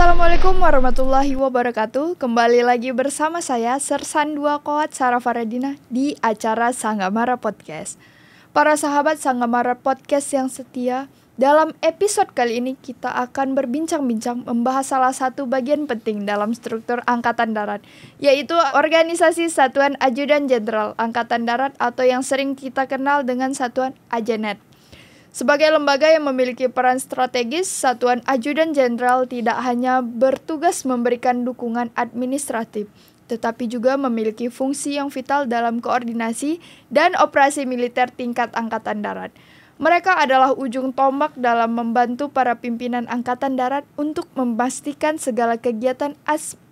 Assalamualaikum warahmatullahi wabarakatuh. Kembali lagi bersama saya Sersan 2 Koat Sarah Faradina di acara Sanggamara Podcast. Para sahabat Sanggamara Podcast yang setia, dalam episode kali ini kita akan berbincang-bincang membahas salah satu bagian penting dalam struktur Angkatan Darat, yaitu Organisasi Satuan Ajudan Jenderal Angkatan Darat atau yang sering kita kenal dengan Satuan Ajenet. Sebagai lembaga yang memiliki peran strategis, Satuan Ajudan Jenderal tidak hanya bertugas memberikan dukungan administratif, tetapi juga memiliki fungsi yang vital dalam koordinasi dan operasi militer tingkat Angkatan Darat. Mereka adalah ujung tombak dalam membantu para pimpinan Angkatan Darat untuk memastikan segala kegiatan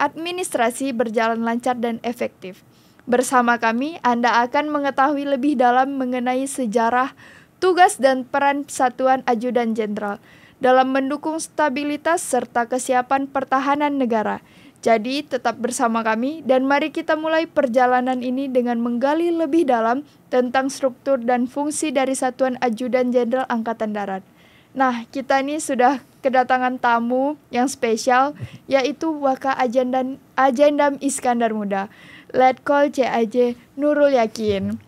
administrasi berjalan lancar dan efektif. Bersama kami, Anda akan mengetahui lebih dalam mengenai sejarah, tugas dan peran Satuan Ajudan Jenderal dalam mendukung stabilitas serta kesiapan pertahanan negara. Jadi tetap bersama kami dan mari kita mulai perjalanan ini dengan menggali lebih dalam tentang struktur dan fungsi dari Satuan Ajudan Jenderal Angkatan Darat. Nah, kita ini sudah kedatangan tamu yang spesial, yaitu Waka Ajendam Iskandar Muda, Letkol CAJ Nurul Yakin.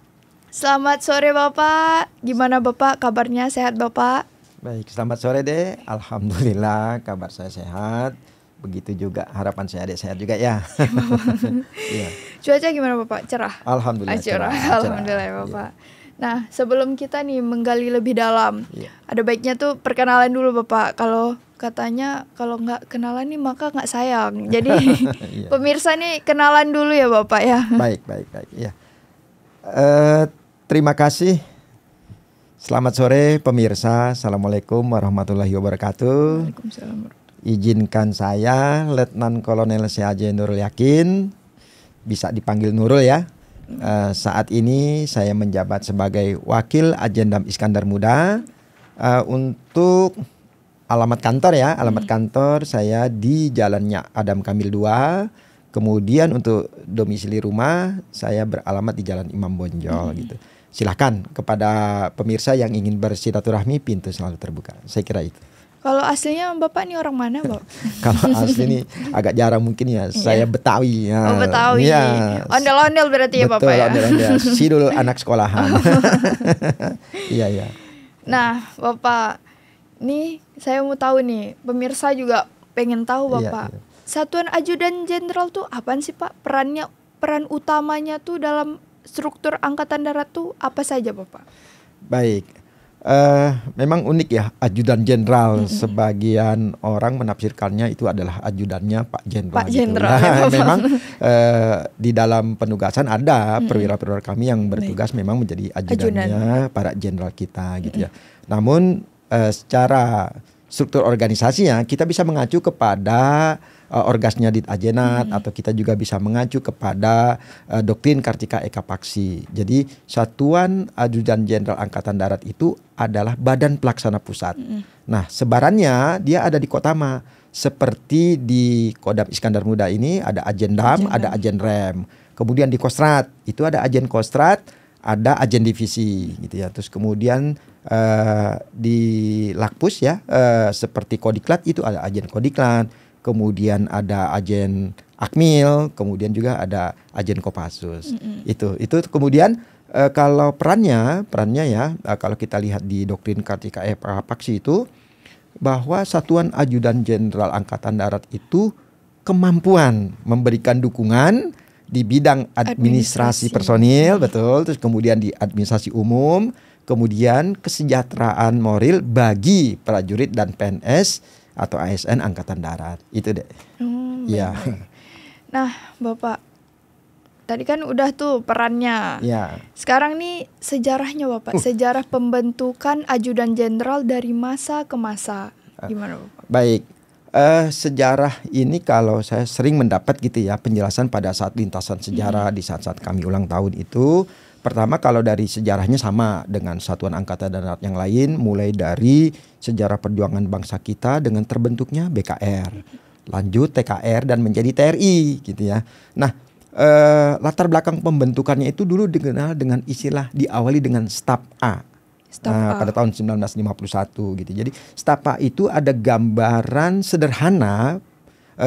Selamat sore Bapak, gimana Bapak kabarnya, sehat Bapak? Baik, selamat sore deh, alhamdulillah kabar saya sehat. Begitu juga harapan saya adik sehat juga ya. Ya. Cuaca gimana Bapak, cerah? Alhamdulillah cerah. Alhamdulillah ya Bapak. Nah sebelum kita nih menggali lebih dalam, ada baiknya tuh perkenalan dulu Bapak. Kalau katanya kalau nggak kenalan nih maka nggak sayang. Jadi pemirsa nih kenalan dulu ya Bapak ya. Baik ya. Terima kasih. Selamat sore pemirsa. Assalamualaikum warahmatullahi wabarakatuh. Waalaikumsalam. Izinkan saya Letnan Kolonel CAJ Nurul Yakin, bisa dipanggil Nurul ya. Saat ini saya menjabat sebagai Wakil Ajendam Iskandar Muda. Untuk alamat kantor ya, alamat kantor saya di Jalannya Adam Kamil 2. Kemudian untuk domisili rumah saya beralamat di Jalan Imam Bonjol gitu. Silahkan kepada pemirsa yang ingin bersilaturahmi, pintu selalu terbuka. Saya kira itu. Kalau aslinya Bapak ini orang mana, Bapak? Kalau asli ini agak jarang mungkin ya. Saya Betawi. Ya. Oh Betawi. Ya. Ondel-ondel berarti ya Betul, Bapak ya. Ondel-ondel. Sidul anak sekolahan. Iya. Nah Bapak, nih saya mau tahu nih, pemirsa juga pengen tahu Bapak. Iya. Satuan Ajudan Jenderal tuh apaan sih Pak? Peran utamanya tuh dalam struktur Angkatan Darat tuh apa saja Bapak? Baik, memang unik ya Ajudan Jenderal. Sebagian orang menafsirkannya itu adalah ajudannya Pak Jenderal. Pak Jenderal. Gitu. Ya, memang di dalam penugasan ada perwira-perwira kami yang bertugas memang menjadi ajudannya para jenderal kita gitu ya. Namun secara struktur organisasinya kita bisa mengacu kepada Orgasnya Dit Ajenat atau kita juga bisa mengacu kepada doktrin Kartika Eka Paksi. Jadi Satuan Ajudan Jenderal Angkatan Darat itu adalah badan pelaksana pusat. Nah sebarannya dia ada di Kotama. Seperti di Kodam Iskandar Muda ini ada Ajendam, ada Ajenrem. Kemudian di Kostrat itu ada Ajen Kostrat, ada Ajen Divisi gitu ya. Terus kemudian di Lakpus ya seperti Kodiklat itu ada Ajen Kodiklat. Kemudian ada Ajen Akmil, kemudian juga ada Ajen Kopassus. Itu kemudian kalau perannya ya kalau kita lihat di doktrin Kartika Eka Paksi itu bahwa Satuan Ajudan Jenderal Angkatan Darat itu kemampuan memberikan dukungan di bidang administrasi personil, betul. Terus kemudian di administrasi umum, kemudian kesejahteraan moral bagi prajurit dan PNS atau ASN Angkatan Darat. Itu deh. Iya. Nah, Bapak, tadi kan udah tuh perannya. Ya. Sekarang nih sejarahnya Bapak, sejarah pembentukan Ajudan Jenderal dari masa ke masa. Gimana Bapak? Baik. Sejarah ini kalau saya sering mendapat gitu ya penjelasan pada saat lintasan sejarah di saat-saat kami ulang tahun itu. Pertama kalau dari sejarahnya sama dengan Satuan Angkatan Darat yang lain, mulai dari sejarah perjuangan bangsa kita dengan terbentuknya BKR, lanjut TKR dan menjadi TRI gitu ya. Nah latar belakang pembentukannya itu dulu dikenal dengan istilah diawali dengan Staf A. Pada tahun 1951 gitu. Jadi Staf A itu ada gambaran sederhana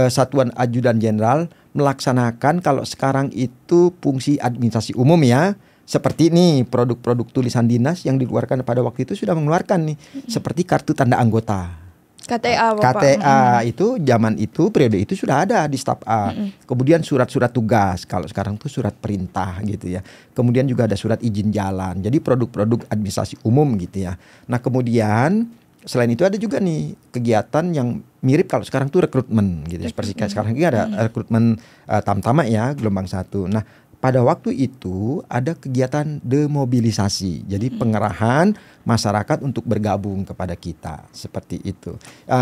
Satuan Ajudan Jenderal melaksanakan kalau sekarang itu fungsi administrasi umum ya. Seperti ini produk-produk tulisan dinas yang dikeluarkan pada waktu itu sudah mengeluarkan nih seperti kartu tanda anggota. KTA Bapak. KTA itu zaman itu periode itu sudah ada di staf A. Kemudian surat-surat tugas, kalau sekarang tuh surat perintah gitu ya. Kemudian juga ada surat izin jalan. Jadi produk-produk administrasi umum gitu ya. Nah, kemudian selain itu ada juga nih kegiatan yang mirip kalau sekarang tuh rekrutmen gitu ya. Seperti kayak sekarang ini ada rekrutmen Tamtama ya, gelombang 1. Nah, pada waktu itu ada kegiatan demobilisasi, jadi pengerahan masyarakat untuk bergabung kepada kita, seperti itu.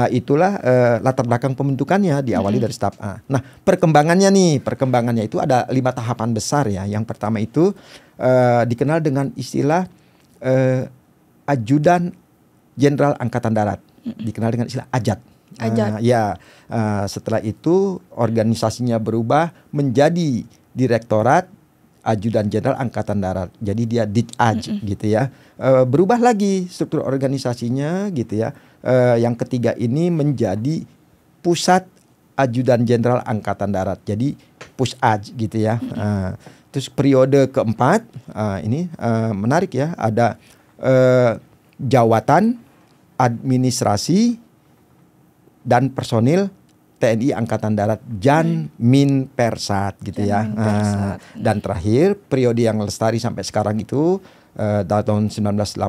Itulah latar belakang pembentukannya, diawali dari staf A. Nah, perkembangannya itu ada 5 tahapan besar ya. Yang pertama itu dikenal dengan istilah Ajudan Jenderal Angkatan Darat, dikenal dengan istilah AJAD. Setelah itu organisasinya berubah menjadi Direktorat Ajudan Jenderal Angkatan Darat. Jadi dia DITAJ gitu ya. Berubah lagi struktur organisasinya gitu ya. Yang ketiga ini menjadi Pusat Ajudan Jenderal Angkatan Darat. Jadi PUSAJ gitu ya. Terus periode keempat ini menarik ya. Ada Jawatan Administrasi dan Personil TNI Angkatan Darat Janmin Persat gitu ya. Dan terakhir periode yang lestari sampai sekarang itu tahun 1985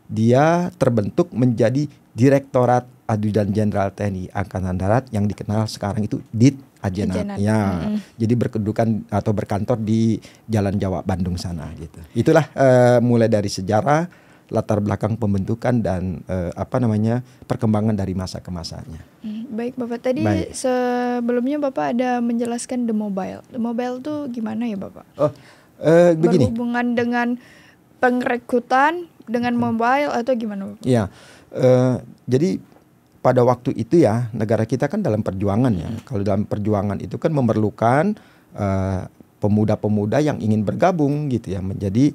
dia terbentuk menjadi Direktorat Ajudan Jenderal TNI Angkatan Darat yang dikenal sekarang itu DIT-Ajenat. Ya. Jadi berkedudukan atau berkantor di Jalan Jawa Bandung sana gitu. Itulah mulai dari sejarah, latar belakang pembentukan dan perkembangan dari masa ke masanya. Baik Bapak, tadi sebelumnya Bapak ada menjelaskan The Mobile. The Mobile tuh gimana ya Bapak? Begini. Berhubungan dengan pengrekrutan dengan mobile atau gimana Bapak? Iya, jadi pada waktu itu ya negara kita kan dalam perjuangan ya. Kalau dalam perjuangan itu kan memerlukan pemuda-pemuda yang ingin bergabung gitu ya menjadi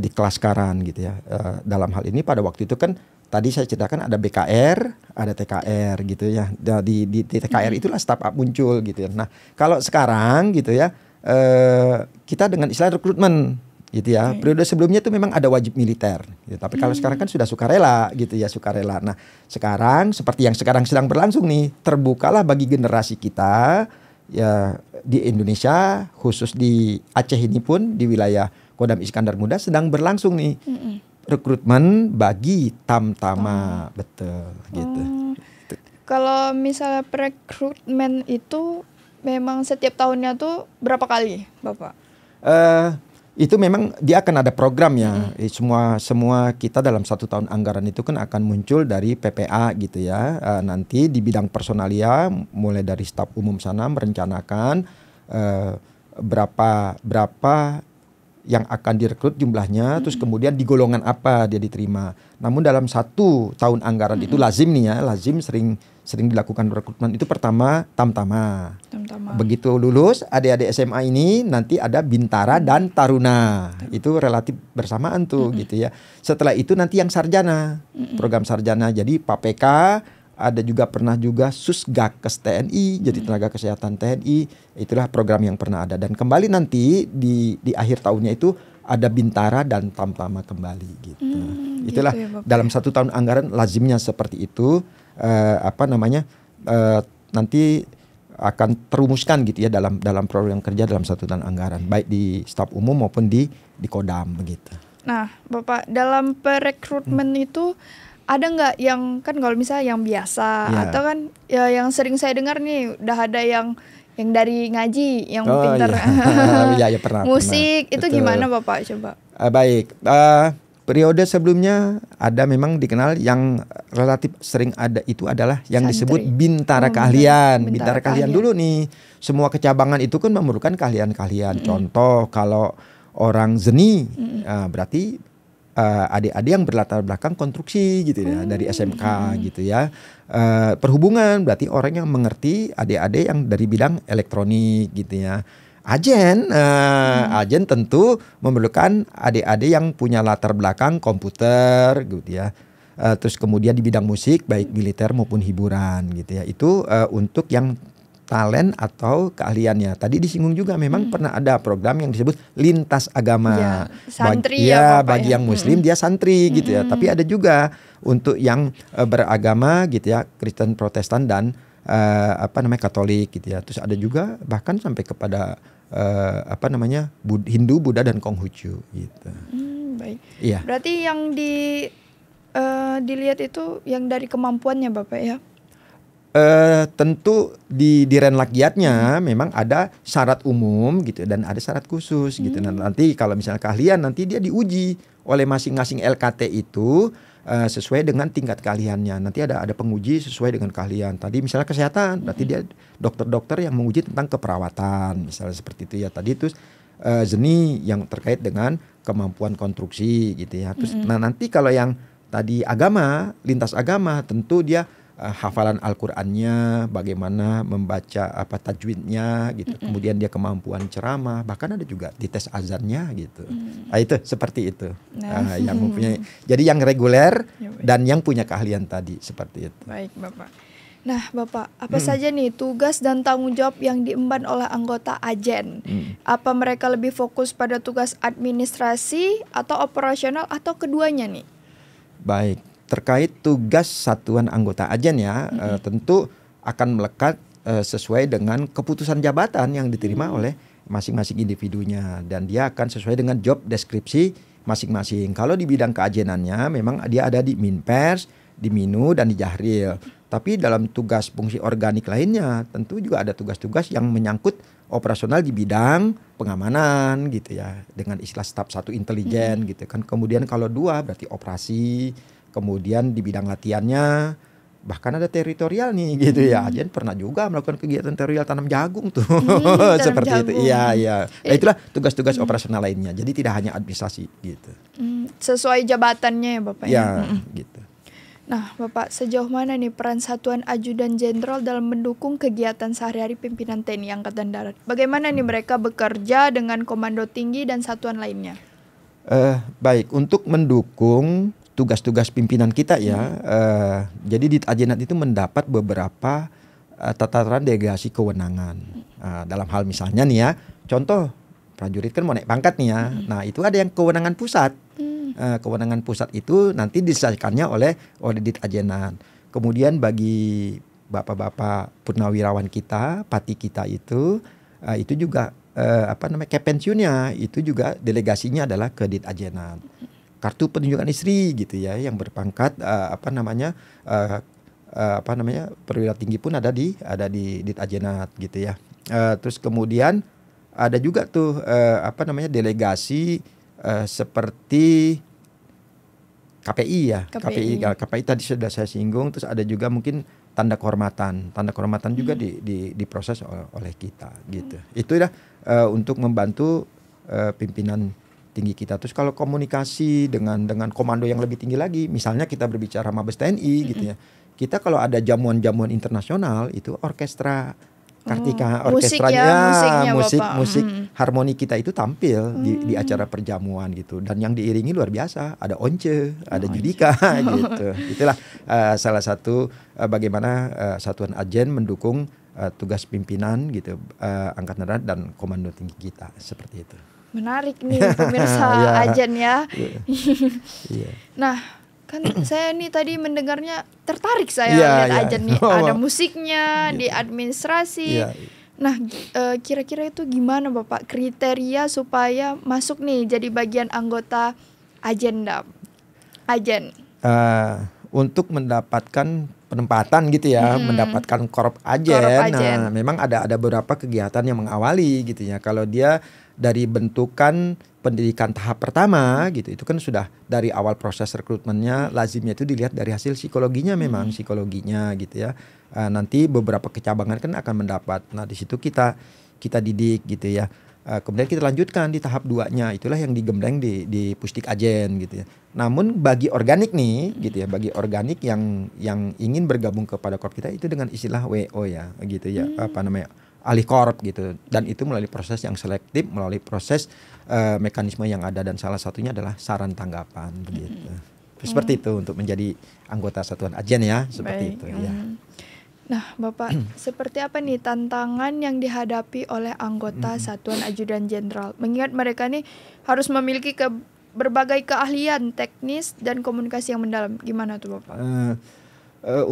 dikelaskan gitu ya. Dalam hal ini pada waktu itu kan tadi saya ceritakan ada BKR, ada TKR gitu ya. Di TKR itulah staf up muncul gitu ya. Nah, kalau sekarang gitu ya kita dengan istilah rekrutmen gitu ya. Periode sebelumnya itu memang ada wajib militer gitu. Tapi kalau sekarang kan sudah sukarela gitu ya, sukarela. Nah, sekarang seperti yang sekarang sedang berlangsung nih, terbukalah bagi generasi kita ya di Indonesia, khusus di Aceh ini pun di wilayah Kodam Iskandar Muda sedang berlangsung nih rekrutmen bagi Tamtama. Betul gitu. Kalau misalnya perekrutmen itu memang setiap tahunnya tuh berapa kali Bapak? Itu memang dia akan ada program ya. Semua kita dalam 1 tahun anggaran itu kan akan muncul dari PPA gitu ya. Nanti di bidang personalia mulai dari staf umum sana merencanakan berapa yang akan direkrut jumlahnya, terus kemudian di golongan apa dia diterima. Namun dalam 1 tahun anggaran itu lazim nih ya, lazim sering dilakukan rekrutmen itu pertama Tamtama. Begitu lulus adik-adik SMA ini nanti ada Bintara dan Taruna. Itu relatif bersamaan tuh gitu ya. Setelah itu nanti yang sarjana, program sarjana. Jadi PAPK, ada juga pernah juga Susgakes TNI, jadi tenaga kesehatan TNI. Itulah program yang pernah ada. Dan kembali nanti di akhir tahunnya itu ada Bintara dan Tamtama kembali gitu. Itulah gitu ya, dalam 1 tahun anggaran lazimnya seperti itu. Nanti akan terumuskan gitu ya dalam program kerja dalam 1 tahun anggaran, baik di staf umum maupun di Kodam begitu. Nah, Bapak, dalam perekrutmen itu ada nggak yang kan kalau misalnya yang biasa atau kan ya yang sering saya dengar nih udah ada yang dari ngaji yang pintar pernah, musik pernah. Itu betul. Gimana Bapak coba? Baik. Periode sebelumnya ada memang dikenal yang relatif sering ada itu adalah yang Santri. Disebut Bintara Keahlian. Bintara Keahlian dulu nih. Semua kecabangan itu kan memerlukan keahlian-keahlian. Contoh kalau orang seni berarti adik-adik yang berlatar belakang konstruksi gitu ya, dari SMK gitu ya. Perhubungan berarti orang yang mengerti, adik-adik yang dari bidang elektronik gitu ya. Agen tentu memerlukan adik-adik yang punya latar belakang komputer gitu ya. Terus kemudian di bidang musik baik militer maupun hiburan gitu ya. Itu untuk yang talent atau keahliannya. Tadi disinggung juga memang pernah ada program yang disebut lintas agama. Ya, santri ya, Bapak bagi ya. yang muslim dia santri gitu ya. Tapi ada juga untuk yang beragama gitu ya, Kristen, Protestan dan Katolik gitu ya. Terus ada juga bahkan sampai kepada Hindu, Buddha dan Konghucu gitu. Baik. Iya. Berarti yang dilihat itu yang dari kemampuannya Bapak ya. Tentu di Renlakiatnya memang ada syarat umum gitu dan ada syarat khusus gitu. Nah, nanti kalau misalnya keahlian nanti dia diuji oleh masing-masing LKT itu sesuai dengan tingkat keahliannya. Nanti ada penguji sesuai dengan keahlian. Tadi misalnya kesehatan, berarti dia dokter-dokter yang menguji tentang keperawatan misalnya seperti itu ya. Tadi itu seni yang terkait dengan kemampuan konstruksi gitu ya. Terus nah nanti kalau yang tadi agama, lintas agama tentu dia hafalan Al-Qur'annya, bagaimana membaca tajwidnya gitu. Kemudian dia kemampuan ceramah, bahkan ada juga di tes azannya gitu. Nah, itu seperti itu. Yang mempunyai. Jadi yang reguler dan yang punya keahlian tadi seperti itu. Baik, Bapak. Nah, Bapak, apa saja nih tugas dan tanggung jawab yang diemban oleh anggota Ajen? Apa mereka lebih fokus pada tugas administrasi atau operasional atau keduanya nih? Baik. Terkait tugas satuan anggota Ajen ya, tentu akan melekat sesuai dengan keputusan jabatan yang diterima oleh masing-masing individunya, dan dia akan sesuai dengan job deskripsi masing-masing. Kalau di bidang keajenannya memang dia ada di Minpers, di Minu dan di Jahril. Tapi dalam tugas fungsi organik lainnya tentu juga ada tugas-tugas yang menyangkut operasional di bidang pengamanan gitu ya, dengan istilah staf 1 intelijen gitu kan. Kemudian kalau 2 berarti operasi. Kemudian di bidang latihannya bahkan ada teritorial nih gitu ya. Ajen pernah juga melakukan kegiatan teritorial tanam jagung tuh. Seperti jagung. itu. Iya. Nah, itulah tugas-tugas operasional lainnya. Jadi tidak hanya administrasi gitu. Sesuai jabatannya ya Bapak ya. Gitu. Nah, Bapak, sejauh mana nih peran Satuan Ajudan Jenderal dalam mendukung kegiatan sehari-hari pimpinan TNI Angkatan Darat? Bagaimana nih mereka bekerja dengan komando tinggi dan satuan lainnya? Baik, untuk mendukung tugas-tugas pimpinan kita ya, jadi di Ajenat itu mendapat beberapa tataran delegasi kewenangan. Dalam hal misalnya nih ya, contoh prajurit kan mau naik pangkat nih ya, nah itu ada yang kewenangan pusat. Kewenangan pusat itu nanti diselesaikannya oleh Dit Ajenat. Kemudian bagi bapak-bapak purnawirawan kita, pati kita itu juga kepensiunnya itu juga delegasinya adalah ke Dit Ajenat. Kartu penunjukan istri gitu ya, yang berpangkat perwira tinggi pun ada di Dit Ajenat gitu ya. Terus kemudian ada juga tuh delegasi seperti KPI ya. KPI tadi sudah saya singgung. Terus ada juga mungkin tanda kehormatan juga diproses oleh kita gitu. Itu ya untuk membantu pimpinan tinggi kita. Terus kalau komunikasi dengan komando yang lebih tinggi lagi, misalnya kita berbicara Mabes TNI gitu ya. Kita kalau ada jamuan-jamuan internasional itu orkestra Kartika, orkestranya, musik harmoni kita itu tampil di acara perjamuan gitu, dan yang diiringi luar biasa, ada Once, ada Judika gitu. Itulah salah satu bagaimana Satuan Ajen mendukung tugas pimpinan gitu, Angkatan Darat dan komando tinggi kita seperti itu. Menarik nih pemirsa Ajen ya. Nah, kan saya nih tadi mendengarnya tertarik saya lihat Ajen nih. Ada musiknya, di administrasi. Nah, kira-kira itu gimana Bapak kriteria supaya masuk nih jadi bagian anggota Ajen? Untuk mendapatkan penempatan gitu ya, mendapatkan Korp Ajen. Nah, memang ada beberapa kegiatan yang mengawali gitu ya. Kalau dia dari bentukan pendidikan tahap pertama gitu, itu kan sudah dari awal proses rekrutmennya, lazimnya itu dilihat dari hasil psikologinya, memang psikologinya gitu ya. Nanti beberapa kecabangan kan akan mendapat. Nah, di situ kita didik gitu ya. Kemudian kita lanjutkan di tahap 2-nya, itulah yang digembleng di Pusdik Ajen gitu ya. Namun bagi organik nih gitu ya, bagi organik yang ingin bergabung kepada korp kita itu dengan istilah WO ya gitu ya, alih korp gitu, dan itu melalui proses yang selektif, melalui proses mekanisme yang ada, dan salah satunya adalah saran tanggapan begitu. Seperti itu untuk menjadi anggota Satuan Ajen ya, seperti itu ya. Nah, Bapak, seperti apa nih tantangan yang dihadapi oleh anggota Satuan Ajudan Jenderal? Mengingat mereka nih harus memiliki berbagai keahlian teknis dan komunikasi yang mendalam. Gimana tuh, Bapak?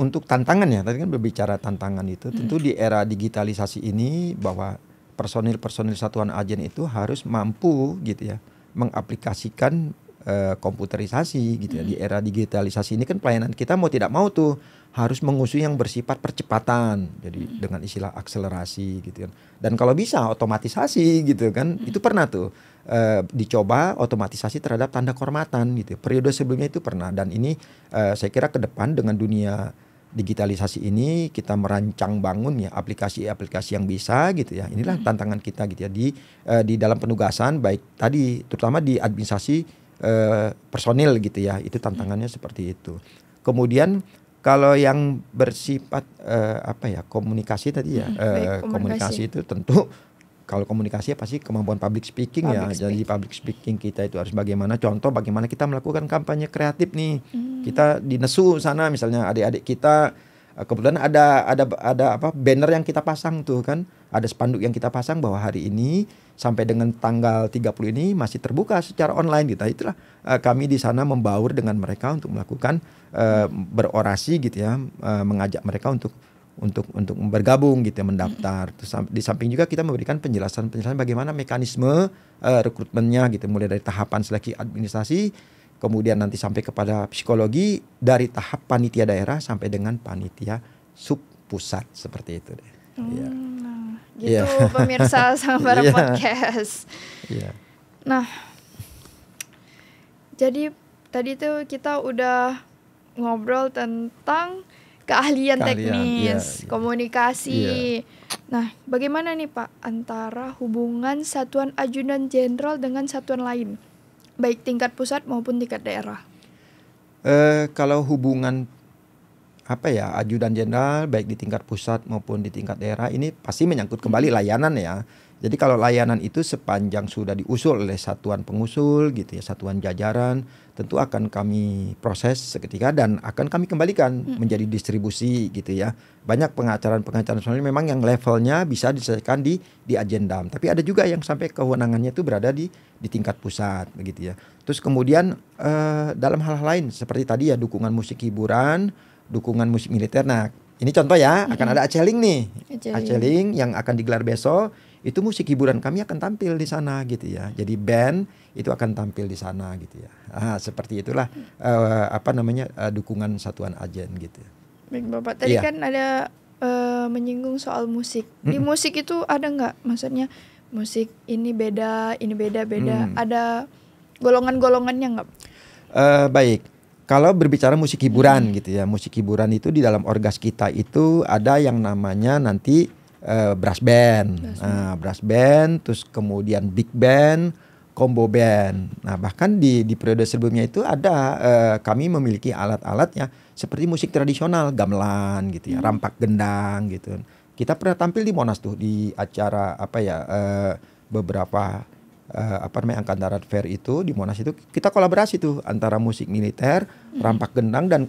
Untuk tantangan ya, tadi kan berbicara tantangan itu, tentu di era digitalisasi ini bahwa personil-personil Satuan Ajen itu harus mampu gitu ya mengaplikasikan komputerisasi gitu ya. Di era digitalisasi ini kan pelayanan kita mau tidak mau tuh harus mengusung yang bersifat percepatan, jadi dengan istilah akselerasi gitu kan. Dan kalau bisa otomatisasi gitu kan, itu pernah tuh dicoba otomatisasi terhadap tanda kehormatan gitu. Periode sebelumnya itu pernah, dan ini saya kira ke depan dengan dunia digitalisasi ini kita merancang bangun ya aplikasi-aplikasi yang bisa gitu ya. Inilah tantangan kita gitu ya di dalam penugasan, baik tadi terutama di administrasi personil gitu ya, itu tantangannya seperti itu. Kemudian kalau yang bersifat komunikasi tadi ya, komunikasi itu tentu kalau komunikasi ya pasti kemampuan public speaking ya. Jadi public speaking kita itu harus bagaimana, contoh bagaimana kita melakukan kampanye kreatif nih. Kita di Nesu sana misalnya adik-adik kita kebetulan ada banner yang kita pasang tuh kan, ada spanduk yang kita pasang bahwa hari ini sampai dengan tanggal 30 ini masih terbuka secara online gitu. Itulah kami di sana membaur dengan mereka untuk melakukan berorasi gitu ya, mengajak mereka untuk bergabung gitu ya, mendaftar. Terus di samping juga kita memberikan penjelasan bagaimana mekanisme rekrutmennya gitu, mulai dari tahapan seleksi administrasi, kemudian nanti sampai kepada psikologi, dari tahap panitia daerah sampai dengan panitia sub pusat, seperti itu deh. Gitu pemirsa Sangamara Podcast. Nah, jadi tadi tuh kita udah ngobrol tentang keahlian teknis, komunikasi. Nah, bagaimana nih Pak antara hubungan Satuan Ajudan Jenderal dengan satuan lain, baik tingkat pusat maupun tingkat daerah? Kalau hubungan ajudan jenderal baik di tingkat pusat maupun di tingkat daerah ini pasti menyangkut kembali layanan ya. Jadi kalau layanan itu sepanjang sudah diusul oleh satuan pengusul gitu ya, satuan jajaran, tentu akan kami proses seketika dan akan kami kembalikan menjadi distribusi gitu ya. Banyak pengacaran sebenarnya memang yang levelnya bisa diselesaikan di Ajendam, tapi ada juga yang sampai kewenangannya itu berada di tingkat pusat begitu ya. Terus kemudian dalam hal lain seperti tadi ya, dukungan musik hiburan, dukungan musik militer. Nah, ini contoh ya, akan ada Aceling nih. Aceling yang akan digelar besok, itu musik hiburan kami akan tampil di sana gitu ya. Jadi band itu akan tampil di sana gitu ya. Seperti itulah dukungan Satuan Ajen gitu. Baik Bapak, tadi kan ada menyinggung soal musik. Di musik itu ada nggak, maksudnya musik ini beda. Ada golongan-golongannya nggak? Baik. Kalau berbicara musik hiburan gitu ya, musik hiburan itu di dalam orgas kita itu ada yang namanya nanti brass band, brass band, terus kemudian big band, combo band. Nah bahkan di periode sebelumnya itu ada kami memiliki alat-alatnya seperti musik tradisional, gamelan gitu ya, rampak gendang gitu. Kita pernah tampil di Monas tuh di acara beberapa Angkatan Darat Fair itu di Monas itu kita kolaborasi tuh antara musik militer, rampak gendang dan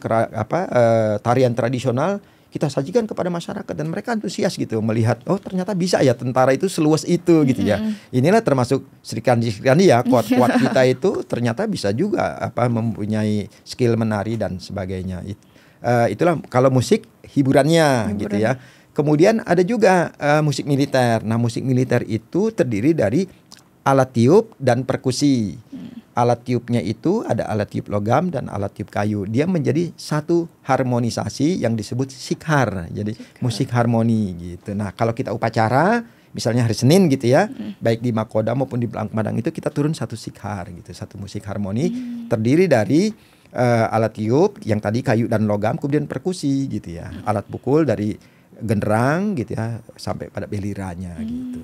tarian tradisional kita sajikan kepada masyarakat dan mereka antusias gitu melihat ternyata bisa ya tentara itu seluas itu gitu ya. Inilah termasuk Sri Kandi ya, kuat kita itu ternyata bisa juga mempunyai skill menari dan sebagainya. Itulah kalau musik hiburannya gitu ya. Kemudian ada juga musik militer. Nah, musik militer itu terdiri dari alat tiup dan perkusi. Alat tiupnya itu ada alat tiup logam dan alat tiup kayu. Dia menjadi satu harmonisasi yang disebut sikhar. Jadi musik harmoni gitu. Nah, kalau kita upacara misalnya hari Senin gitu ya, baik di Makoda maupun di Belangmadang itu kita turun satu sikhar gitu, satu musik harmoni terdiri dari alat tiup yang tadi kayu dan logam, kemudian perkusi gitu ya. Alat pukul dari genderang gitu ya sampai pada beliranya gitu.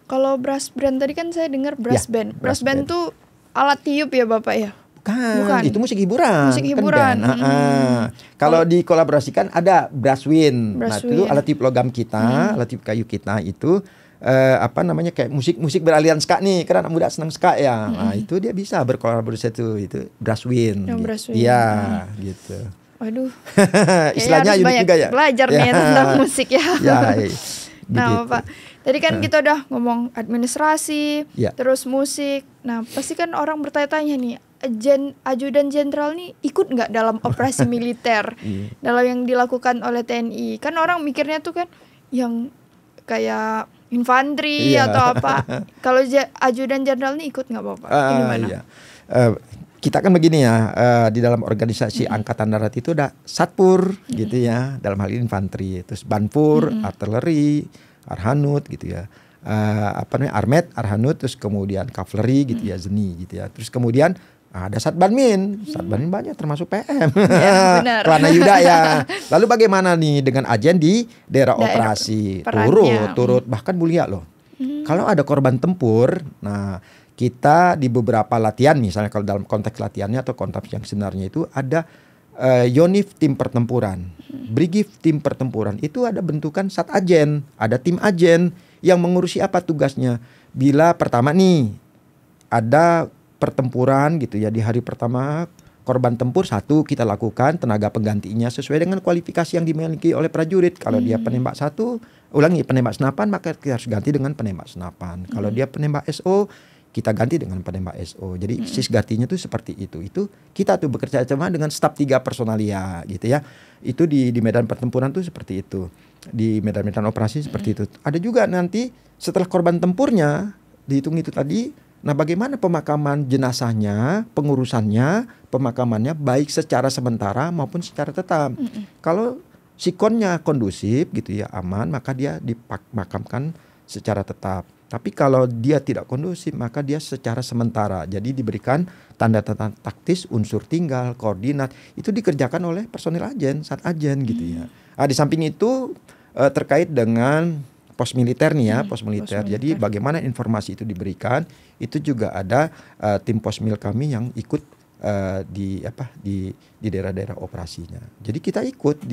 Kalau brass band tadi kan saya dengar brass band. Brass band tuh alat tiup ya Bapak ya? Bukan. Itu musik hiburan. Musik hiburan. Kalau dikolaborasikan ada brass wind. Itu alat tiup logam kita, alat tiup kayu kita itu kayak musik beraliran ska nih, karena anak muda senang ska ya. Nah, itu dia bisa berkolaborasi itu Brasswind. Iya, gitu. Waduh. Istilahnya unik juga ya. Belajar nih tentang musik ya. Ya. Nah, Pak, tadi kan kita udah ngomong administrasi, terus musik. Nah, pasti kan orang bertanya-tanya nih, ajudan jenderal nih ikut nggak dalam operasi militer dalam yang dilakukan oleh TNI? Kan orang mikirnya tuh kan yang kayak infanteri atau apa. Kalau ajudan jenderal nih ikut nggak Bapak? Gimana? Iya. Kita kan begini ya, di dalam organisasi Angkatan Darat itu ada Satpur gitu ya, dalam hal ini infanteri, terus Banpur, artileri, Arhanud gitu ya. Armet, Arhanud, terus kemudian kavaleri gitu ya, Zeni gitu ya. Terus kemudian ada Satbanmin banyak termasuk PM. Ya, benar. Kelana Yuda ya. Lalu bagaimana nih dengan ajen di daerah operasi? Turut bahkan mulia loh. Kalau ada korban tempur, nah kita di beberapa latihan, misalnya kalau dalam konteks latihannya atau konteks yang sebenarnya itu ada Yonif tim pertempuran, Brigif tim pertempuran, itu ada bentukan sat ajen, ada tim ajen yang mengurusi apa tugasnya. Bila pertama nih ada pertempuran gitu ya, di hari pertama korban tempur 1 kita lakukan tenaga penggantinya sesuai dengan kualifikasi yang dimiliki oleh prajurit. Kalau dia penembak penembak senapan, maka kita harus ganti dengan penembak senapan. Kalau dia penembak SO, kita ganti dengan penembak SO. Jadi sisgatinya tuh seperti itu. Itu kita tuh bekerja sama dengan staf 3 personalia gitu ya. Itu di medan pertempuran tuh seperti itu. Di medan-medan operasi seperti itu. Ada juga nanti setelah korban tempurnya dihitung itu tadi. Nah, bagaimana pemakaman jenazahnya, pengurusannya, pemakamannya baik secara sementara maupun secara tetap. Kalau sikonnya kondusif gitu ya, aman, maka dia dimakamkan secara tetap. Tapi kalau dia tidak kondusif, maka dia secara sementara. Jadi diberikan tanda-tanda taktis, unsur tinggal, koordinat. Itu dikerjakan oleh personil ajen, sat ajen gitu ya. Nah, di samping itu terkait dengan pos militer nih ya, pos militer. Jadi bagaimana informasi itu diberikan, itu juga ada tim posmil kami yang ikut di daerah-daerah operasinya. Jadi kita ikut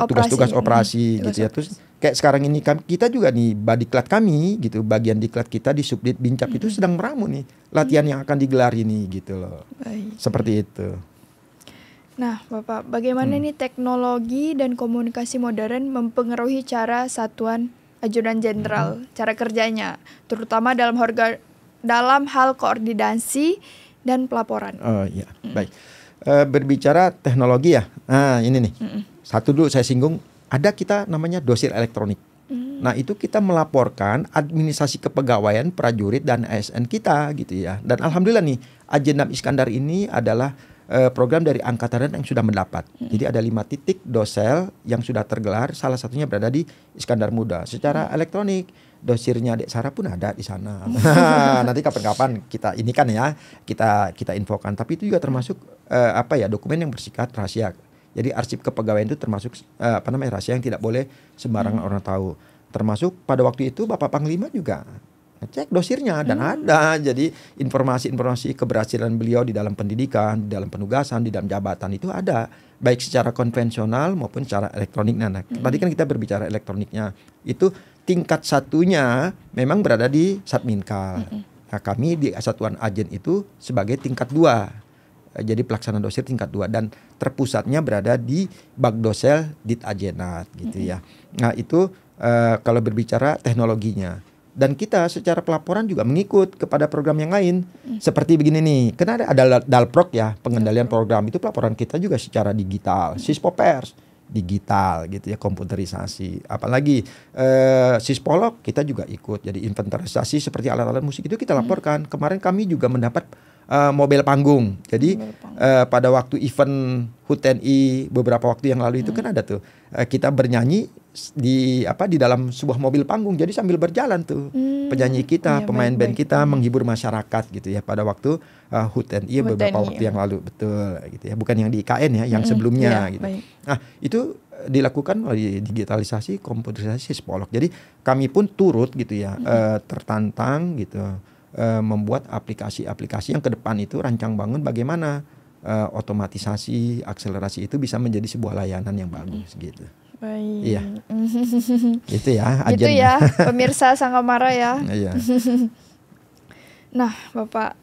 tugas-tugas operasi gitu ya. Terus kayak sekarang ini kita juga nih badiklat kami gitu, bagian diklat kita di Subdit Bincap itu sedang meramu nih latihan yang akan digelar ini gitu loh. Seperti itu. Nah, Bapak, bagaimana nih teknologi dan komunikasi modern mempengaruhi cara satuan ajudan jenderal, cara kerjanya, terutama dalam hal koordinasi dan pelaporan? Oh iya, baik. Berbicara teknologi ya, nah ini nih. Satu dulu saya singgung, ada kita namanya dosir elektronik. Nah, itu kita melaporkan administrasi kepegawaian prajurit dan ASN kita gitu ya. Dan alhamdulillah nih, Ajenam Iskandar ini adalah program dari Angkatan Darat yang sudah mendapat. Jadi ada 5 titik dosel yang sudah tergelar, salah satunya berada di Iskandar Muda. Secara elektronik, dosirnya Dek Sarah pun ada di sana. Nanti kapan-kapan kita ini kan ya, kita infokan. Tapi itu juga termasuk dokumen yang bersifat rahasia. Jadi arsip kepegawaian itu termasuk rahasia yang tidak boleh sembarangan orang tahu. Termasuk pada waktu itu Bapak Panglima juga ngecek dosirnya dan ada. Jadi informasi-informasi keberhasilan beliau di dalam pendidikan, di dalam penugasan, di dalam jabatan itu ada. Baik secara konvensional maupun secara elektronik. Nah, tadi kan kita berbicara elektroniknya. Itu tingkat satunya memang berada di Satminkal. Nah, kami di Satuan Ajen itu sebagai tingkat 2. Jadi pelaksana dosir tingkat 2 dan terpusatnya berada di Bagdosel Dit Ajenat gitu ya. Nah, itu kalau berbicara teknologinya. Dan kita secara pelaporan juga mengikut kepada program yang lain. Seperti begini nih, karena ada Dalprok ya, pengendalian program itu pelaporan kita juga secara digital. Sispopers digital gitu ya, komputerisasi. Apalagi Sispolog kita juga ikut. Jadi inventarisasi seperti alat-alat musik itu kita laporkan. Kemarin kami juga mendapat mobil panggung. Jadi pada waktu event HUT TNI beberapa waktu yang lalu itu kan ada tuh kita bernyanyi di dalam sebuah mobil panggung. Jadi sambil berjalan tuh penyanyi kita, pemain band kita menghibur masyarakat gitu ya pada waktu HUT TNI beberapa waktu yang lalu, betul gitu ya. Bukan yang di IKN ya, yang sebelumnya gitu. Nah, itu dilakukan oleh digitalisasi, komputerisasi Sispolog. Jadi kami pun turut gitu ya tertantang gitu membuat aplikasi-aplikasi yang ke depan itu rancang bangun bagaimana otomatisasi, akselerasi itu bisa menjadi sebuah layanan yang bagus gitu. Baik. Iya. Itu ya Gitu agennya. ya, pemirsa Sanggamara ya. Iya. Nah, Bapak,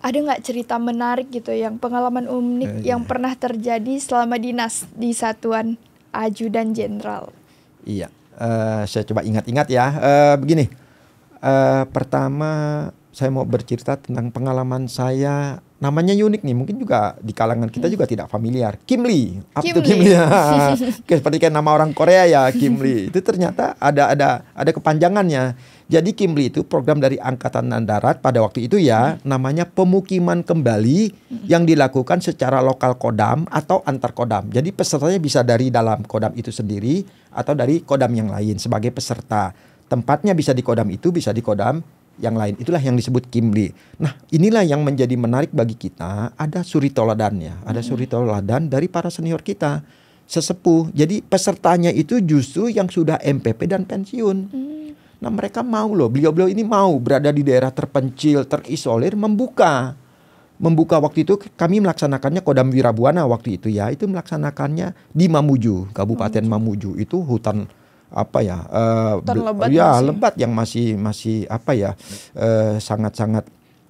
ada nggak cerita menarik gitu yang pengalaman unik yang pernah terjadi selama dinas di Satuan Ajudan Jenderal? Iya. Saya coba ingat-ingat ya. Begini. Pertama saya mau bercerita tentang pengalaman saya. Namanya unik nih, mungkin juga di kalangan kita juga tidak familiar. Kim Lee. Apa itu Kim Lee? Seperti kayak nama orang Korea ya, Kim Lee. Itu ternyata ada kepanjangannya. Jadi Kim Lee itu program dari Angkatan Darat pada waktu itu ya, namanya pemukiman kembali yang dilakukan secara lokal Kodam atau antar Kodam. Jadi pesertanya bisa dari dalam Kodam itu sendiri atau dari Kodam yang lain sebagai peserta. Tempatnya bisa di Kodam itu, bisa di Kodam yang lain. Itulah yang disebut Kim Lee. Nah, inilah yang menjadi menarik bagi kita. Ada suri toladan ya. Ada suri toladan dari para senior kita, sesepuh. Jadi pesertanya itu justru yang sudah MPP dan pensiun. Nah, mereka mau loh. Beliau-beliau ini mau berada di daerah terpencil, terisolir, membuka waktu itu kami melaksanakannya Kodam Wirabuana waktu itu ya. Itu melaksanakannya di Mamuju, Kabupaten Mamuju. Itu hutan apa ya, lebat ya masih. lebat yang masih apa ya, sangat-sangat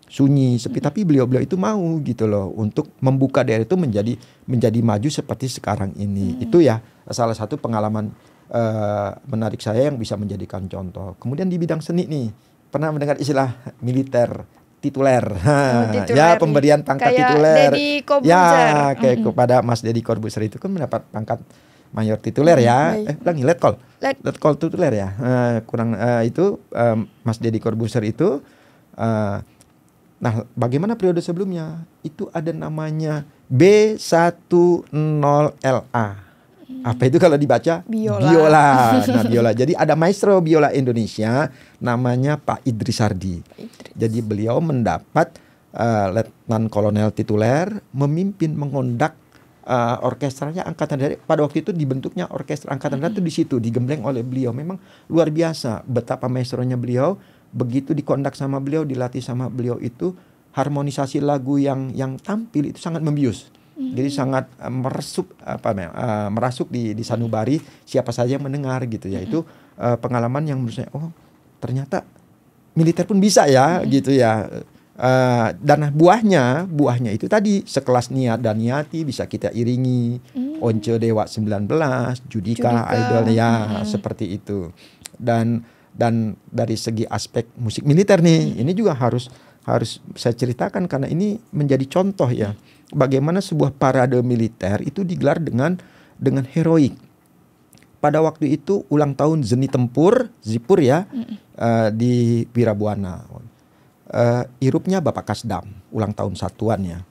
sunyi sepi, tapi beliau-beliau itu mau gitu loh untuk membuka daerah itu menjadi maju seperti sekarang ini. Itu ya salah satu pengalaman menarik saya yang bisa menjadikan contoh. Kemudian di bidang seni nih, pernah mendengar istilah militer tituler. Ya, pemberian pangkat kayak tituler. Deddy Corbuzier. Ya, kayak kepada Mas Deddy Corbuzier itu kan mendapat pangkat mayor tituler ya. Ulangi, letkol tituler ya. Itu Mas Deddy Corbuzier itu. Nah, bagaimana periode sebelumnya? Itu ada namanya B10LA. Apa itu kalau dibaca? Biola. Nah, biola. Jadi ada maestro biola Indonesia namanya Pak Idris Sardi. Jadi beliau mendapat letnan kolonel tituler, memimpin mengondak orkestranya Angkatan Darat. Pada waktu itu dibentuknya orkestra Angkatan Darat itu di situ, digembleng oleh beliau. Memang luar biasa betapa maestronya beliau. Begitu dikondak sama beliau, dilatih sama beliau, itu harmonisasi lagu yang tampil itu sangat membius. Jadi sangat merasuk di sanubari siapa saja yang mendengar gitu ya. Itu pengalaman yang menurut saya, oh ternyata militer pun bisa ya gitu ya. Dan buahnya itu tadi sekelas Niat dan Niati bisa kita iringi. Once Dewa 19, Judika Idol ya, seperti itu. Dan dari segi aspek musik militer nih, ini juga harus saya ceritakan karena ini menjadi contoh ya. Bagaimana sebuah parade militer itu digelar dengan heroik. Pada waktu itu ulang tahun Zeni Tempur, Zipur ya, di Wirabuana. Irupnya Bapak Kasdam, ulang tahun satuannya.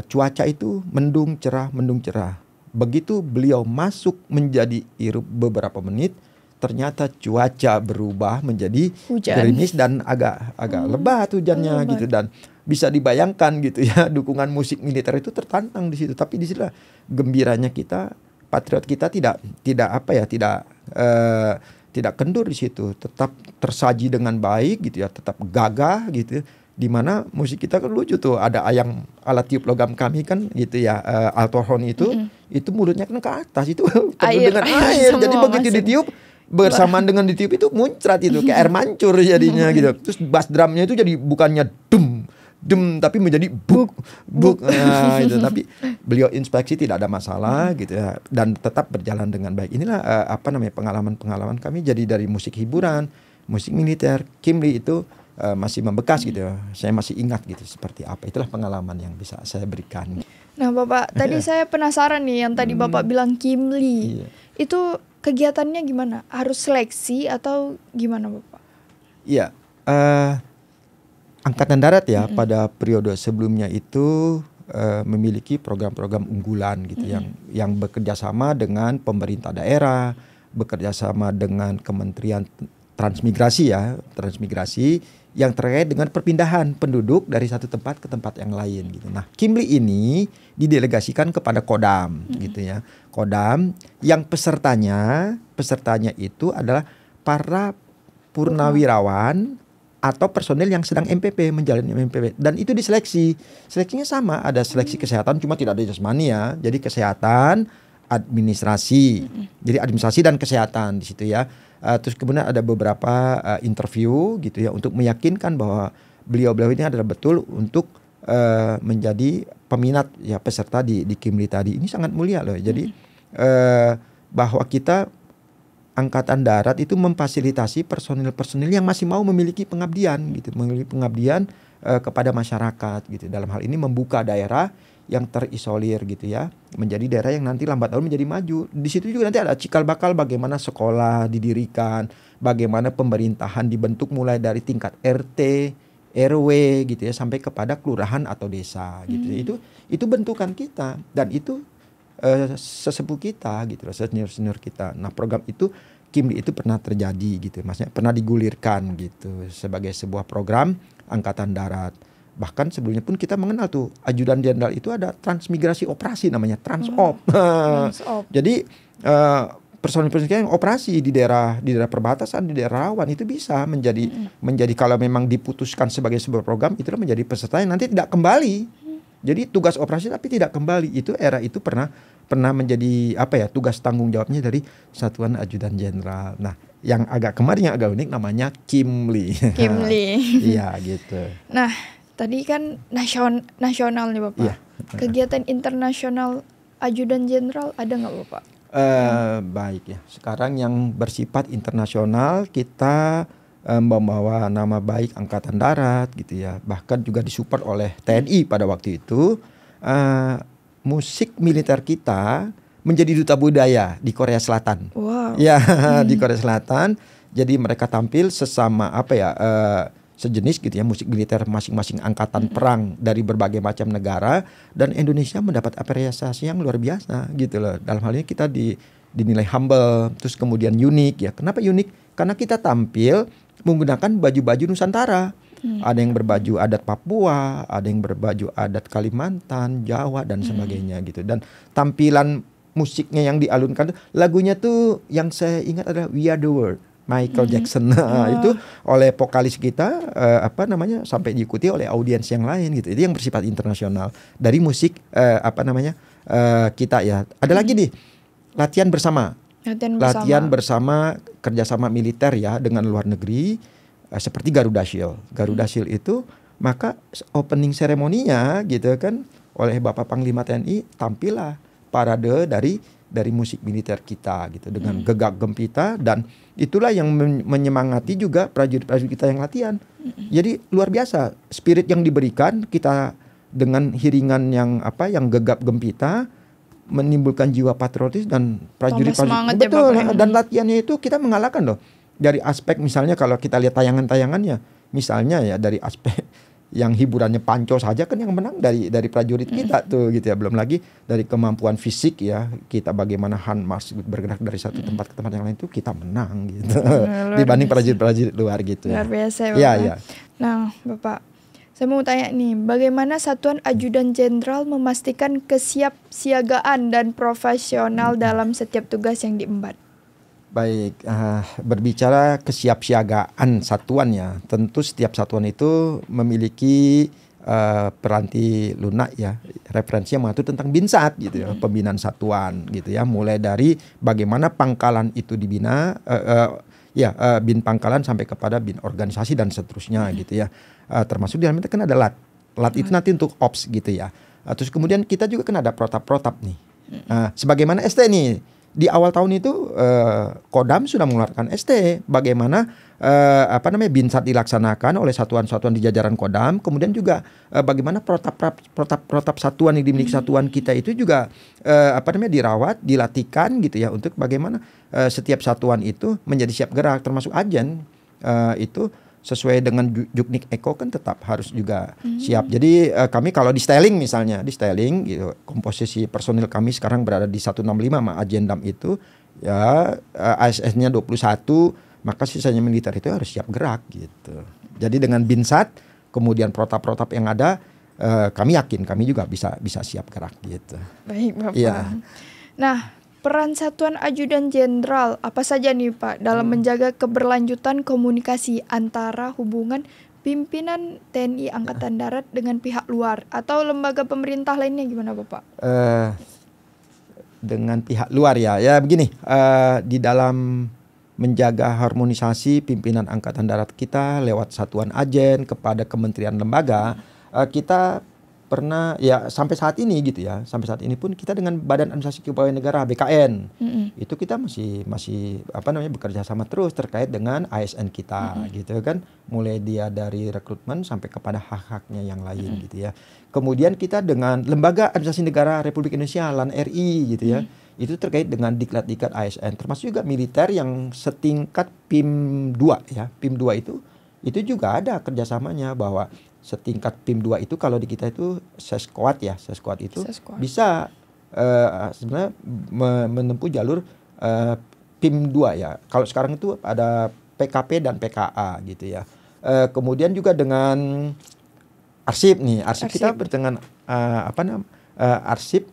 Cuaca itu mendung cerah. Begitu beliau masuk menjadi irup beberapa menit, ternyata cuaca berubah menjadi gerimis dan agak lebat hujannya gitu. Dan bisa dibayangkan gitu ya, dukungan musik militer itu tertantang di situ. Tapi di situ gembiranya kita, patriot kita tidak kendur di situ, tetap tersaji dengan baik gitu ya, tetap gagah gitu. Di mana musik kita kan lucu tuh, ada alat tiup logam kami kan gitu ya, altohorn itu mulutnya kan ke atas itu penuh dengan air. Jadi begitu ditiup bersamaan dengan ditiup itu muncrat itu kayak air mancur jadinya gitu. Terus bass drumnya itu jadi bukannya dum tapi menjadi buk. Nah, itu. Tapi beliau inspeksi tidak ada masalah gitu ya, dan tetap berjalan dengan baik. Inilah pengalaman kami. Jadi dari musik hiburan, musik militer, Kim Lee itu masih membekas gitu ya. Saya masih ingat gitu seperti apa. Itulah pengalaman yang bisa saya berikan. Nah, Bapak, tadi saya penasaran nih yang tadi Bapak bilang Kim Lee. Itu kegiatannya gimana? Harus seleksi atau gimana, Bapak? Iya. Angkatan Darat ya pada periode sebelumnya itu memiliki program-program unggulan gitu yang bekerja sama dengan pemerintah daerah, bekerja sama dengan Kementerian Transmigrasi yang terkait dengan perpindahan penduduk dari satu tempat ke tempat yang lain gitu. Nah, Kim Lee ini didelegasikan kepada Kodam gitu ya. Kodam yang pesertanya itu adalah para purnawirawan atau personel yang sedang MPP, menjalani MPP, dan itu diseleksi. Seleksinya sama, ada seleksi kesehatan, cuma tidak ada jasmani ya. Jadi kesehatan, administrasi. Jadi administrasi dan kesehatan di situ ya. Terus kemudian ada beberapa interview gitu ya untuk meyakinkan bahwa beliau-beliau ini adalah betul untuk menjadi peminat ya peserta di Kimli tadi. Ini sangat mulia loh. Jadi bahwa kita Angkatan Darat itu memfasilitasi personil-personil yang masih mau memiliki pengabdian gitu, memiliki pengabdian kepada masyarakat gitu. Dalam hal ini membuka daerah yang terisolir gitu ya, menjadi daerah yang nanti lambat laun menjadi maju. Di situ juga nanti ada cikal bakal bagaimana sekolah didirikan, bagaimana pemerintahan dibentuk mulai dari tingkat RT, RW gitu ya sampai kepada kelurahan atau desa gitu. Itu bentukan kita dan itu sesepuh kita gitu loh, senior kita. Nah, program itu Kimli itu pernah terjadi gitu, maksudnya pernah digulirkan gitu sebagai sebuah program Angkatan Darat. Bahkan sebelumnya pun kita mengenal tuh ajudan jenderal itu ada transmigrasi operasi namanya Transop. Jadi personil-personil yang operasi di daerah perbatasan, di daerah rawan itu bisa menjadi kalau memang diputuskan sebagai sebuah program itu menjadi peserta yang nanti tidak kembali. Jadi tugas operasi tapi tidak kembali. Itu era itu pernah menjadi tugas tanggung jawabnya dari Satuan Ajudan Jenderal. Nah, yang agak kemarin yang agak unik namanya Kimli. Iya gitu. Nah, tadi kan nasional nih Bapak. Iya. Kegiatan internasional Ajudan Jenderal ada nggak Bapak? Baik ya. Sekarang yang bersifat internasional kita membawa nama baik Angkatan Darat gitu ya. Bahkan juga disupport oleh TNI pada waktu itu. Musik militer kita menjadi duta budaya di Korea Selatan. Wow. Ya, di Korea Selatan. Jadi mereka tampil sesama sejenis gitu ya, musik militer masing-masing angkatan perang dari berbagai macam negara, dan Indonesia mendapat apresiasi yang luar biasa gitu loh. Dalam hal ini kita dinilai humble, terus kemudian unik ya. Kenapa unik? Karena kita tampil menggunakan baju-baju Nusantara. Ada yang berbaju adat Papua, ada yang berbaju adat Kalimantan, Jawa dan sebagainya gitu. Dan tampilan musiknya yang dialunkan, lagunya tuh yang saya ingat adalah We Are The World, Michael Jackson. Itu oleh vokalis kita sampai diikuti oleh audiens yang lain gitu. Itu yang bersifat internasional dari musik kita ya. Ada lagi nih latihan bersama kerjasama militer ya dengan luar negeri, seperti Garuda Shield. Garuda Shield itu maka opening seremoninya gitu kan oleh Bapak Panglima TNI, tampillah parade dari musik militer kita gitu dengan gegap gempita, dan itulah yang menyemangati juga prajurit-prajurit kita yang latihan. Jadi luar biasa spirit yang diberikan kita dengan hiringan yang gegap gempita, menimbulkan jiwa patriotis dan prajurit-prajurit betul ya, dan latihannya itu kita mengalahkan loh. Dari aspek misalnya kalau kita lihat tayangan-tayangannya, misalnya ya dari aspek yang hiburannya panco saja kan yang menang dari prajurit kita tuh gitu ya. Belum lagi dari kemampuan fisik ya, kita bagaimana Hanmas bergerak dari satu tempat ke tempat yang lain itu kita menang gitu. Dibanding prajurit-prajurit luar gitu. Luar biasa ya Bapak. Ya. Nah Bapak, saya mau tanya nih, bagaimana Satuan Ajudan Jenderal memastikan kesiapsiagaan dan profesional dalam setiap tugas yang diemban? Baik, berbicara kesiapsiagaan satuan ya, tentu setiap satuan itu memiliki peranti lunak ya, referensi yang mengatur tentang Binsat gitu ya, pembinaan satuan gitu ya, mulai dari bagaimana pangkalan itu dibina, bin pangkalan sampai kepada bin organisasi dan seterusnya gitu ya, termasuk di dalamnya kan ada lat itu nanti untuk ops gitu ya, terus kemudian kita juga kan ada protap nih, sebagaimana ST nih. Di awal tahun itu Kodam sudah mengeluarkan ST bagaimana Binsat dilaksanakan oleh satuan-satuan di jajaran Kodam, kemudian juga bagaimana protap satuan yang dimiliki satuan kita itu juga dirawat, dilatihkan gitu ya, untuk bagaimana setiap satuan itu menjadi siap gerak, termasuk ajen itu sesuai dengan Juknik Eko kan tetap harus juga siap. Jadi kami kalau di styling gitu, komposisi personil kami sekarang berada di 165 sama Ajendam itu ya, ASN-nya 21, maka sisanya militer itu harus siap gerak gitu. Jadi dengan Binsat kemudian protap-protap yang ada, kami yakin kami juga bisa siap gerak gitu. Baik Bapak. Ya. Nah, peran Satuan Ajudan Jenderal apa saja nih Pak dalam menjaga keberlanjutan komunikasi antara hubungan pimpinan TNI Angkatan Darat dengan pihak luar atau lembaga pemerintah lainnya, gimana Bapak? dengan pihak luar ya. Ya begini, di dalam menjaga harmonisasi pimpinan Angkatan Darat kita lewat satuan ajen kepada kementerian lembaga, kita pernah ya sampai saat ini gitu ya. Sampai saat ini pun kita dengan Badan Administrasi Kepegawaian Negara BKN. Itu kita masih bekerja sama terus terkait dengan ASN kita gitu kan. Mulai dia dari rekrutmen sampai kepada hak-haknya yang lain gitu ya. Kemudian kita dengan Lembaga Administrasi Negara Republik Indonesia LAN-RI gitu ya. Itu terkait dengan diklat-diklat ASN, termasuk juga militer yang setingkat PIM 2 ya. PIM 2 itu juga ada kerjasamanya, bahwa setingkat PIM 2 itu kalau di kita itu Sesquad ya. Sesquad itu bisa sebenarnya menempuh jalur PIM 2 ya. Kalau sekarang itu ada PKP dan PKA gitu ya. Kemudian juga dengan arsip nih. Arsip kita bertengan arsip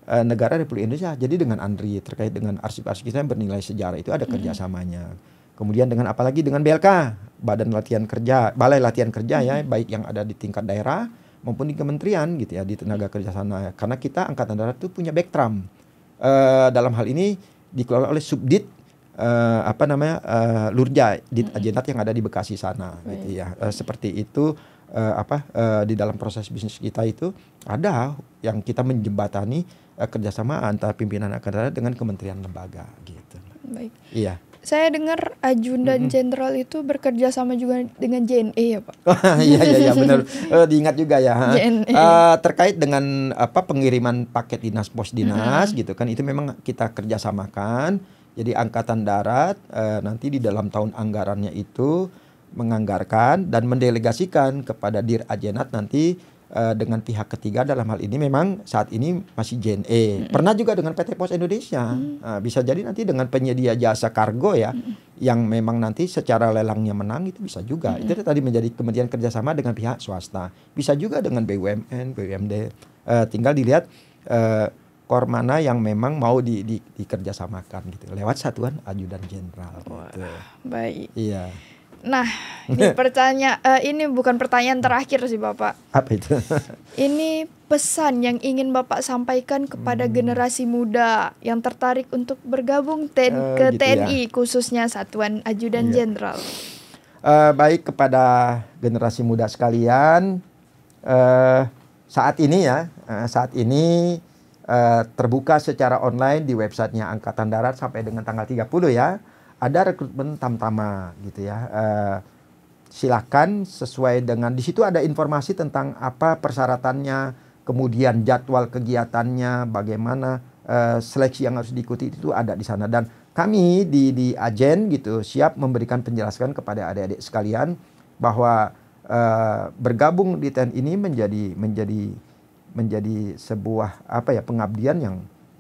negara Republik Indonesia. Jadi dengan ANRI terkait dengan arsip-arsip kita yang bernilai sejarah itu ada kerjasamanya. Kemudian dengan apalagi dengan BLK, Badan Latihan Kerja, Balai Latihan Kerja ya, baik yang ada di tingkat daerah maupun di kementerian gitu ya, di tenaga kerja sana. Karena kita Angkatan Darat itu punya Bektram. Dalam hal ini dikelola oleh Subdit Lurja, Dit Ajenat yang ada di Bekasi sana gitu ya. Seperti itu di dalam proses bisnis kita itu ada yang kita menjembatani kerjasama antara pimpinan Angkatan Darat dengan kementerian lembaga gitu. Baik. Iya. Saya dengar Ajudan Jenderal itu bekerja sama juga dengan JNE ya Pak? Iya benar. Diingat juga ya. JNE. Terkait dengan pengiriman paket dinas pos dinas gitu kan, itu memang kita kerjasamakan. Jadi Angkatan Darat nanti di dalam tahun anggarannya itu menganggarkan dan mendelegasikan kepada Dir Ajenat nanti dengan pihak ketiga. Dalam hal ini memang saat ini masih JNE. Pernah juga dengan PT Pos Indonesia. Bisa jadi nanti dengan penyedia jasa kargo ya, yang memang nanti secara lelangnya menang, itu bisa juga. Itu tadi menjadi kemudian kerjasama dengan pihak swasta. Bisa juga dengan BUMN, BUMD. Tinggal dilihat kor mana yang memang mau dikerjasamakan gitu lewat satuan ajudan jenderal. Gitu. Baik. Iya. Nah, ini bukan pertanyaan terakhir sih Bapak. Apa itu? Ini pesan yang ingin Bapak sampaikan kepada generasi muda yang tertarik untuk bergabung ke gitu TNI, ya. khususnya Satuan Ajudan Jenderal. Baik, kepada generasi muda sekalian, saat ini terbuka secara online di websitenya Angkatan Darat sampai dengan tanggal 30 ya. Ada rekrutmen tamtama gitu ya. Silakan sesuai dengan, di situ ada informasi tentang apa persyaratannya, kemudian jadwal kegiatannya, bagaimana seleksi yang harus diikuti, itu ada di sana. Dan kami di Ajen gitu siap memberikan penjelasan kepada adik-adik sekalian bahwa bergabung di TNI ini menjadi sebuah pengabdian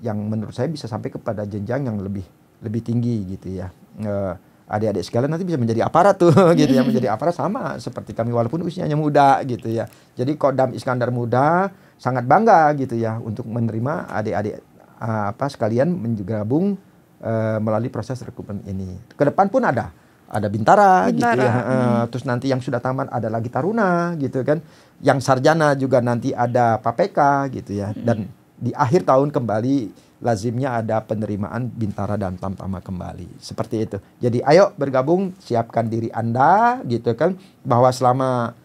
yang menurut saya bisa sampai kepada jenjang yang lebih tinggi gitu ya. Adik-adik sekalian nanti bisa menjadi aparat tuh gitu ya, menjadi aparat sama seperti kami walaupun usianya muda gitu ya. Jadi Kodam Iskandar Muda sangat bangga gitu ya untuk menerima adik-adik sekalian menggabung melalui proses rekrutmen ini. Ke depan pun ada Bintara. Gitu ya. Terus nanti yang sudah tamat ada lagi Taruna gitu kan. Yang sarjana juga nanti ada PAPK gitu ya. Dan di akhir tahun kembali lazimnya ada penerimaan Bintara dan Tamtama kembali. Seperti itu. Jadi ayo bergabung, siapkan diri Anda gitu kan, bahwa selama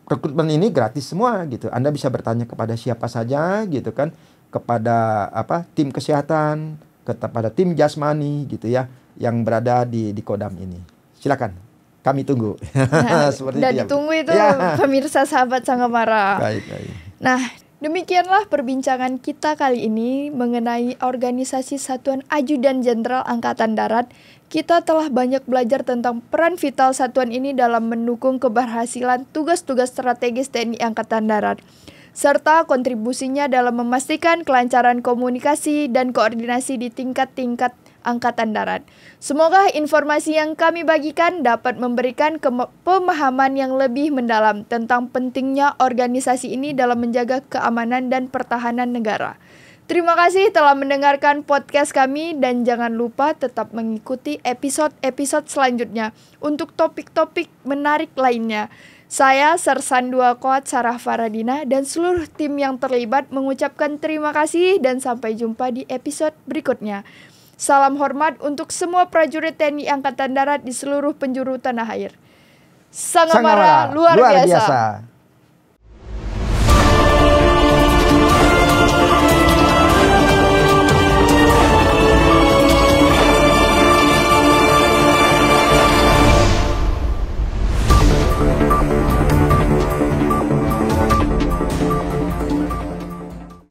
rekrutmen ini gratis semua gitu. Anda bisa bertanya kepada siapa saja gitu kan, kepada tim kesehatan, kepada tim jasmani gitu ya, yang berada di Kodam ini. Silakan. Kami tunggu. Dan ditunggu itu ya. Pemirsa sahabat Sangamara. Baik. Nah, demikianlah perbincangan kita kali ini mengenai organisasi Satuan Ajudan Jenderal Angkatan Darat. Kita telah banyak belajar tentang peran vital satuan ini dalam mendukung keberhasilan tugas-tugas strategis TNI Angkatan Darat, serta kontribusinya dalam memastikan kelancaran komunikasi dan koordinasi di tingkat-tingkat Angkatan Darat. Semoga informasi yang kami bagikan dapat memberikan pemahaman yang lebih mendalam tentang pentingnya organisasi ini dalam menjaga keamanan dan pertahanan negara. Terima kasih telah mendengarkan podcast kami dan jangan lupa tetap mengikuti episode-episode selanjutnya untuk topik-topik menarik lainnya. Saya Sersan 2 Koat Sarah Faradina dan seluruh tim yang terlibat mengucapkan terima kasih dan sampai jumpa di episode berikutnya. Salam hormat untuk semua prajurit TNI Angkatan Darat di seluruh penjuru tanah air. Sangamara luar biasa.